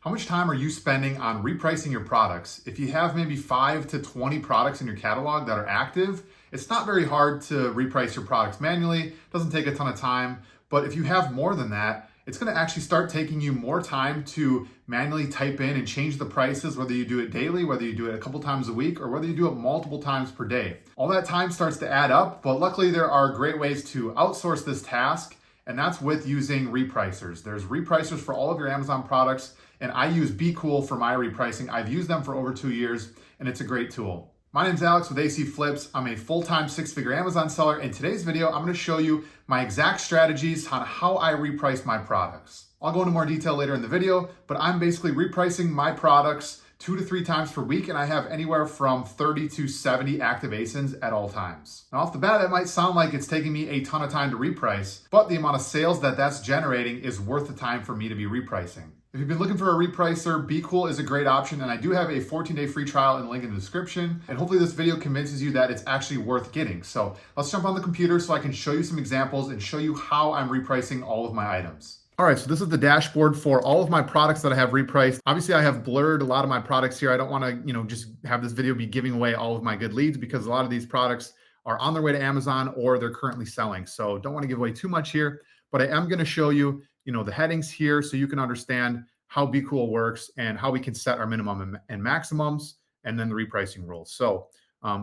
How much time are you spending on repricing your products? If you have maybe 5 to 20 products in your catalog that are active, it's not very hard to reprice your products manually. It doesn't take a ton of time. But if you have more than that, it's going to actually start taking you more time to manually type in and change the prices, whether you do it daily, whether you do it a couple times a week, or whether you do it multiple times per day. All that time starts to add up, but luckily there are great ways to outsource this task, and that's with using repricers. There's repricers for all of your Amazon products, and I use Bqool for my repricing. I've used them for over 2 years, and it's a great tool. My name's Alex with AC Flips. I'm a full-time six-figure Amazon seller. In today's video, I'm gonna show you my exact strategies on how I reprice my products. I'll go into more detail later in the video, but I'm basically repricing my products 2 to 3 times per week, and I have anywhere from 30 to 70 active ASINs at all times. Now, off the bat, it might sound like it's taking me a ton of time to reprice, but the amount of sales that's generating is worth the time for me to be repricing. If you've been looking for a repricer, Bqool is a great option, and I do have a 14-day free trial and link in the description. And hopefully this video convinces you that it's actually worth getting. So let's jump on the computer so I can show you some examples and show you how I'm repricing all of my items. All right, so this is the dashboard for all of my products that I have repriced. Obviously, I have blurred a lot of my products here. I don't want to, just have this video be giving away all of my good leads because a lot of these products are on their way to Amazon or they're currently selling. So don't want to give away too much here, but I am going to show you, the headings here so you can understand how Bqool works and how we can set our minimum and maximums, and then the repricing rules. So,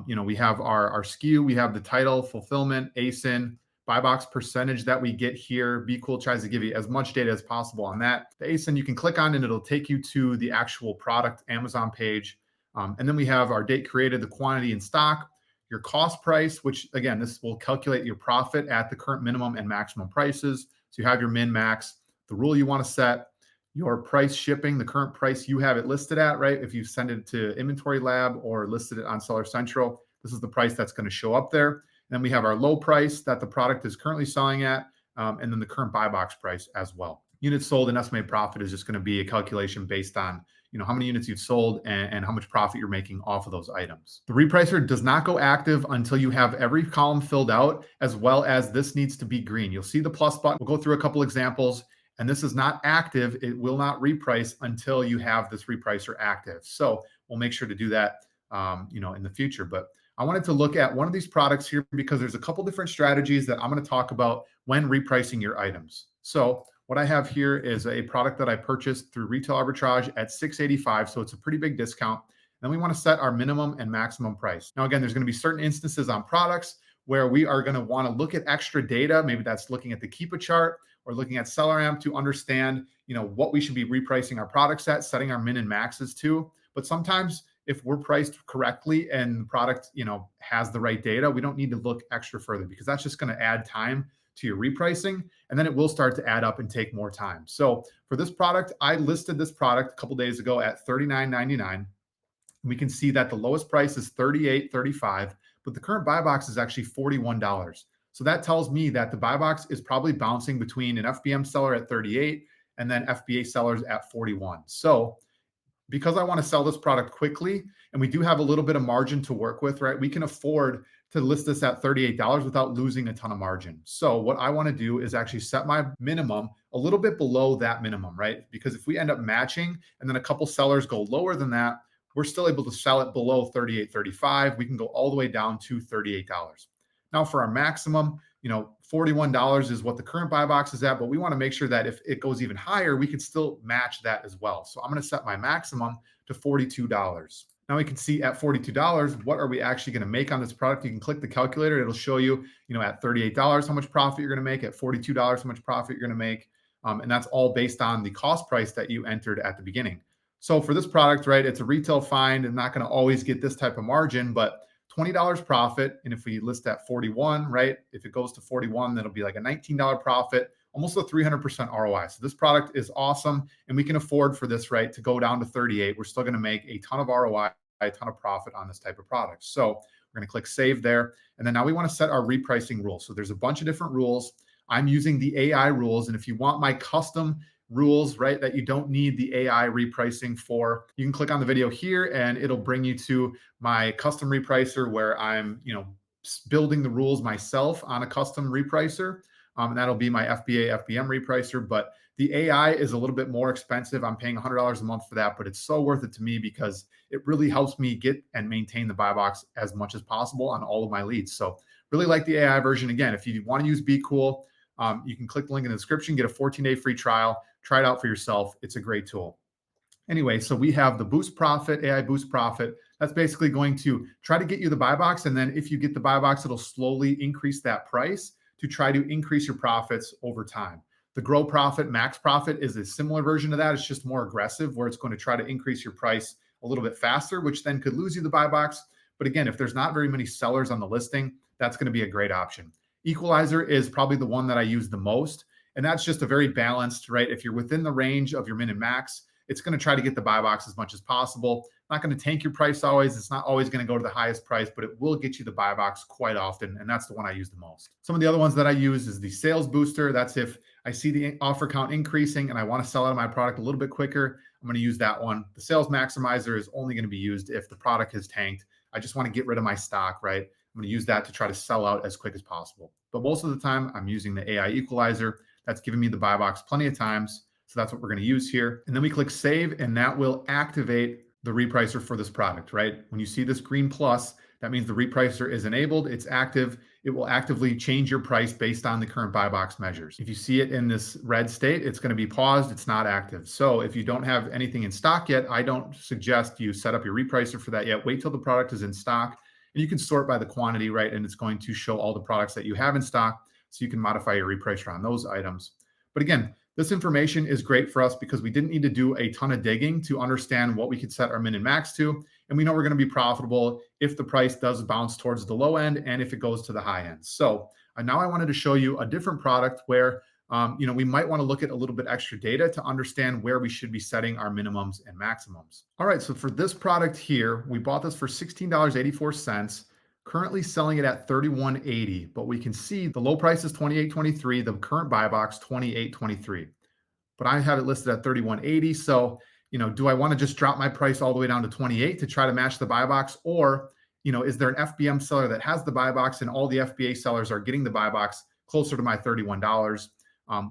we have our SKU, we have the title, fulfillment, ASIN, buy box percentage that we get here. Bqool tries to give you as much data as possible on that. The ASIN you can click on and it'll take you to the actual product Amazon page. And then we have our date created, the quantity in stock, your cost price, which again, this will calculate your profit at the current minimum and maximum prices. So you have your min max, the rule you want to set, your price shipping, the current price you have it listed at, right? If you send it to Inventory Lab or listed it on Seller Central, this is the price that's going to show up there. And then we have our low price that the product is currently selling at, and then the current buy box price as well. Units sold and estimated profit is just going to be a calculation based on how many units you've sold and how much profit you're making off of those items. The repricer does not go active until you have every column filled out, as well as this needs to be green. You'll see the plus button. We'll go through a couple examples, and this is not active. It will not reprice until you have this repricer active. So we'll make sure to do that, in the future. But I wanted to look at one of these products here because there's a couple different strategies that I'm going to talk about when repricing your items. So what I have here is a product that I purchased through retail arbitrage at $6.85. So it's a pretty big discount. Then we want to set our minimum and maximum price. Now, again, there's going to be certain instances on products where we are going to want to look at extra data. Maybe that's looking at the Keepa chart or looking at SellerAmp to understand, what we should be repricing our products at, setting our min and maxes to. But sometimes if we're priced correctly and the product, has the right data, we don't need to look extra further because that's just going to add time to your repricing, and then it will start to add up and take more time. So for this product, I listed this product a couple days ago at $39.99. We can see that the lowest price is $38.35, but the current buy box is actually $41. So that tells me that the buy box is probably bouncing between an FBM seller at 38 and then FBA sellers at 41. So because I want to sell this product quickly and we do have a little bit of margin to work with, right? We can afford to list this at $38 without losing a ton of margin. So what I want to do is actually set my minimum a little bit below that minimum, right? Because if we end up matching and then a couple sellers go lower than that, we're still able to sell it below $38.35. We can go all the way down to $38. Now for our maximum, $41 is what the current buy box is at, but we want to make sure that if it goes even higher, we can still match that as well. So I'm going to set my maximum to $42. Now we can see at $42, what are we actually going to make on this product? You can click the calculator. It'll show you, at $38, how much profit you're going to make, at $42, how much profit you're going to make. And that's all based on the cost price that you entered at the beginning. So for this product, right, it's a retail find and not going to always get this type of margin, but $20 profit. And if we list at 41, right, if it goes to 41, that'll be like a $19 profit, almost a 300% ROI. So this product is awesome. And we can afford for this, right, to go down to 38. We're still going to make a ton of ROI, a ton of profit on this type of product. So we're going to click save there. And then now we want to set our repricing rules. So there's a bunch of different rules. I'm using the AI rules. And if you want my custom rules, right, that you don't need the AI repricing for, you can click on the video here and it'll bring you to my custom repricer where I'm, building the rules myself on a custom repricer. And that'll be my FBA, FBM repricer. But The AI is a little bit more expensive. I'm paying $100 a month for that, but it's so worth it to me because it really helps me get and maintain the buy box as much as possible on all of my leads. So really like the AI version. Again, if you want to use Bqool, you can click the link in the description, get a 14-day free trial, try it out for yourself. It's a great tool. Anyway, so we have the Boost Profit, AI Boost Profit. That's basically going to try to get you the buy box. And then if you get the buy box, it'll slowly increase that price to try to increase your profits over time. The Grow Profit, Max Profit is a similar version of that. It's just more aggressive, where it's going to try to increase your price a little bit faster, which then could lose you the buy box. But again, if there's not very many sellers on the listing, that's going to be a great option. Equalizer is probably the one that I use the most. And that's just a very balanced, right? If you're within the range of your min and max, it's going to try to get the buy box as much as possible. Not going to tank your price always. It's not always going to go to the highest price, but it will get you the buy box quite often. And that's the one I use the most. Some of the other ones that I use is the Sales Booster. That's if I see the offer count increasing and I want to sell out of my product a little bit quicker, I'm going to use that one. The Sales Maximizer is only going to be used if the product has tanked. I just want to get rid of my stock, right? I'm going to use that to try to sell out as quick as possible. But most of the time, I'm using the AI Equalizer. That's giving me the buy box plenty of times. So that's what we're going to use here. And then we click save, and that will activate the repricer for this product, right? When you see this green plus, that means the repricer is enabled, it's active. It will actively change your price based on the current buy box measures. If you see it in this red state, it's going to be paused, it's not active. So if you don't have anything in stock yet, I don't suggest you set up your repricer for that yet. Wait till the product is in stock, and you can sort by the quantity, right? And it's going to show all the products that you have in stock, so you can modify your repricer on those items. But again, this information is great for us because we didn't need to do a ton of digging to understand what we could set our min and max to. And we know we're going to be profitable if the price does bounce towards the low end and if it goes to the high end. So now I wanted to show you a different product where we might want to look at a little bit extra data to understand where we should be setting our minimums and maximums. All right, so for this product here, we bought this for $16.84. Currently selling it at $31.80, but we can see the low price is $28.23, the current buy box $28.23. But I have it listed at $31.80. So, do I want to just drop my price all the way down to $28 to try to match the buy box? Or, is there an FBM seller that has the buy box and all the FBA sellers are getting the buy box closer to my $31?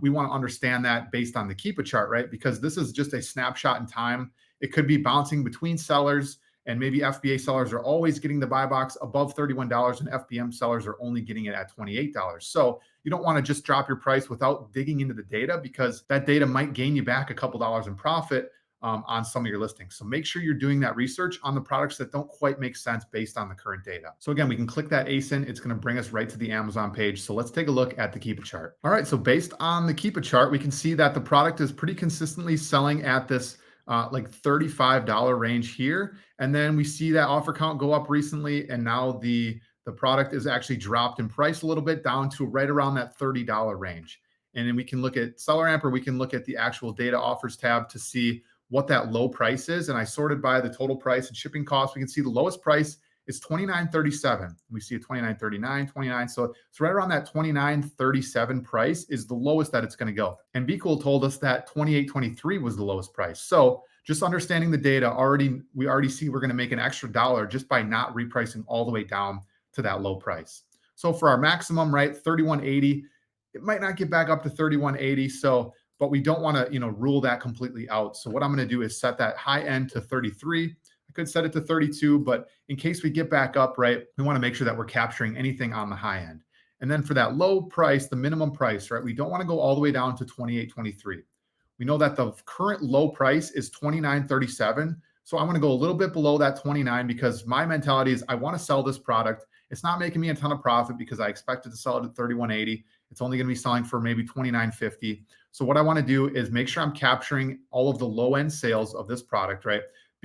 We want to understand that based on the Keepa chart, right? Because this is just a snapshot in time. It could be bouncing between sellers, and maybe FBA sellers are always getting the buy box above $31 and FBM sellers are only getting it at $28. So you don't want to just drop your price without digging into the data, because that data might gain you back a couple dollars in profit on some of your listings. So make sure you're doing that research on the products that don't quite make sense based on the current data. So again, we can click that ASIN. It's going to bring us right to the Amazon page. So let's take a look at the Keepa chart. All right, so based on the Keepa chart, we can see that the product is pretty consistently selling at this like $35 range here. And then we see that offer count go up recently. And now the product is actually dropped in price a little bit down to right around that $30 range. And then we can look at Seller Amp, or we can look at the actual data offers tab to see what that low price is. And I sorted by the total price and shipping costs. We can see the lowest price is $29.37. We see a $29.39, $29. So it's right around that $29.37 price is the lowest that it's going to go. And Bqool told us that $28.23 was the lowest price. So just understanding the data, we already see we're going to make an extra dollar just by not repricing all the way down to that low price. So for our maximum, right, $31.80, it might not get back up to $31.80. So, but we don't want to, rule that completely out. So what I'm going to do is set that high end to 33. I could set it to 32, but in case we get back up, right, we want to make sure that we're capturing anything on the high end. And then for that low price, the minimum price, right, we don't want to go all the way down to $28.23. We know that the current low price is $29.37. So I want to go a little bit below that 29 because my mentality is I want to sell this product. It's not making me a ton of profit because I expected to sell it at $31.80. It's only going to be selling for maybe $29.50. So what I want to do is make sure I'm capturing all of the low end sales of this product, right?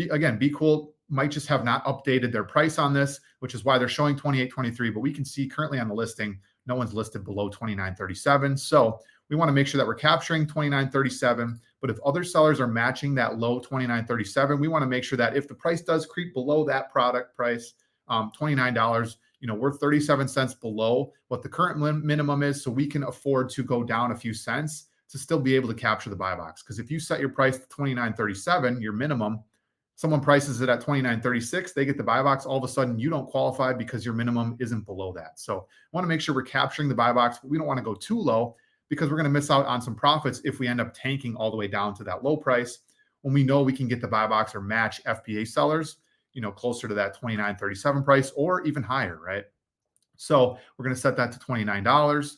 Again, Bqool might just have not updated their price on this, which is why they're showing $28.23. But we can see currently on the listing, no one's listed below $29.37. So we want to make sure that we're capturing $29.37. But if other sellers are matching that low $29.37, we want to make sure that if the price does creep below that product price, $29, we're 37 cents below what the current minimum is. So we can afford to go down a few cents to still be able to capture the buy box. Because if you set your price to $29.37, your minimum, someone prices it at $29.36, they get the buy box, all of a sudden you don't qualify because your minimum isn't below that. So I want to make sure we're capturing the buy box, but we don't want to go too low because we're going to miss out on some profits if we end up tanking all the way down to that low price when we know we can get the buy box or match FBA sellers, closer to that $29.37 price or even higher, right? So we're going to set that to $29.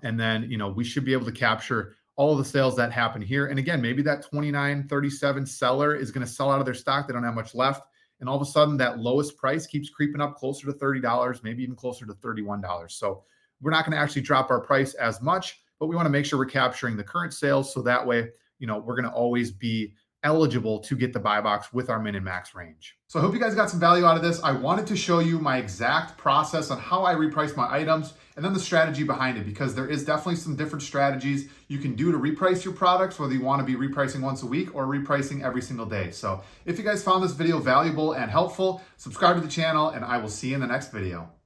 And then, we should be able to capture all of the sales that happen here. And again, maybe that $29.37 seller is going to sell out of their stock. They don't have much left. And all of a sudden that lowest price keeps creeping up closer to $30, maybe even closer to $31. So we're not going to actually drop our price as much, but we want to make sure we're capturing the current sales. So that way, we're going to always be eligible to get the buy box with our min and max range. So I hope you guys got some value out of this. I wanted to show you my exact process on how I reprice my items and then the strategy behind it, because there is definitely some different strategies you can do to reprice your products, whether you want to be repricing once a week or repricing every single day. So if you guys found this video valuable and helpful, subscribe to the channel and I will see you in the next video.